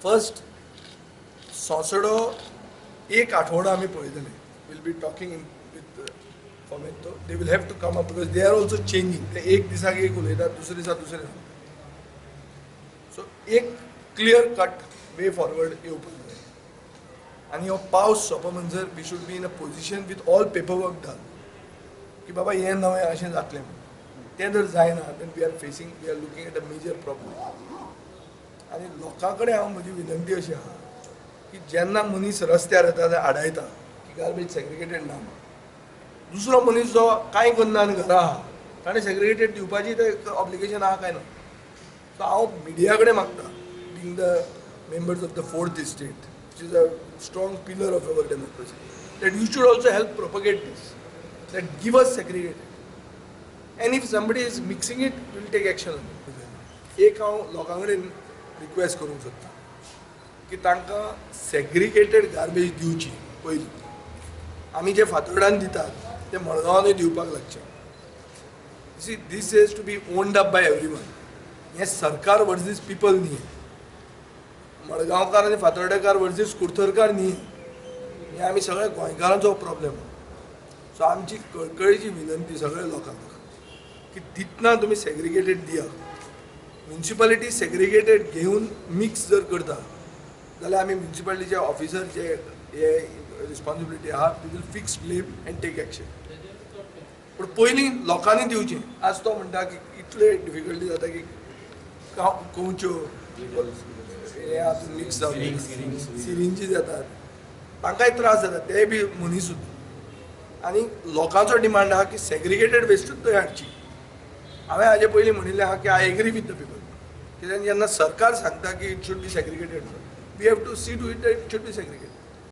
First सोंसडो एक आठवडो आमी पळयतले. Will be talking with Fomento. They will have to come up because they are also changing. ते एक दिसाक एक उलयतात, दुसरे दिसा दुसरे. सो एक क्लियर कट वे फॉरवर्ड येवपाक जाय. आनी हो पावस सोंप म्हणसर we should be in a position with all paper work done की बाबा हें नवें अशें जातलें. तें जर जायना then we are looking at a major problem. आनी लोकां कडेन हांव म्हजी विनंती अशी आहा की जेन्ना मनीस रस्त्यार येता ते आडायता की गार्बेज सेग्रिगेटेड ना, दुसरो मनीस जो कांय करना आनी घरा आहा ताणें सेग्रिगेटेड दिवपाची ते ऑब्लिगेशन आहा काय ना. सो हांव मिडिया कडेन मागता, being the members of the fourth estate which is a strong pillar of our democracy, that you should also help propagate this, that give us segregated, and if somebody is mixing it, we will take action on it. एक हांव लोकां कडेन request करूंक सोदता की तांकां segregated garbage दिवची पयलीं. आमी जे फातोर्डान दितात ते मडगांवांनूय दिवपाक लागचे. See this has to be owned up by every one. हें सरकार वर्सीस पीपल न्ही, मडगांवकार आनी फातोर्डेकार वर्सीस कुडतरकार न्ही. हें आमी सगळ्या गोंयकारांचो प्रॉब्लेम. सो आमची कळकळीची विनंती सगळ्या लोकांक की दितना तुमी सेग्रिगेटेड दिया. म्युन्सिपालिटी सेग्रिगेटेड घेवन मिक्स जर करता जाल्यार आमी म्युन्सिपालिटीचे ऑफिसर जे हे रिस्पॉन्सिबिलिटी आहा we will fix blame and take action. पूण पयलीं लोकांनी दिवचें. आज तो म्हणटा की इतले डिफिकल्टी जाता की कोंच्यो हे आतां मिक्स जावन सिरिंजीस येतात, तांकांय त्रास जाता, ते बी मनीसूच. आनी लोकांचो डिमांड आहा की सेग्रिगेटेड वेस्टूच थंय हाडची. हांवें हाजे पयलीं म्हणिल्लें आहा की I agree with the people. कित्याक जेन्ना सरकार सांगता की it should be segregated, we have to see to it that it should be segregated.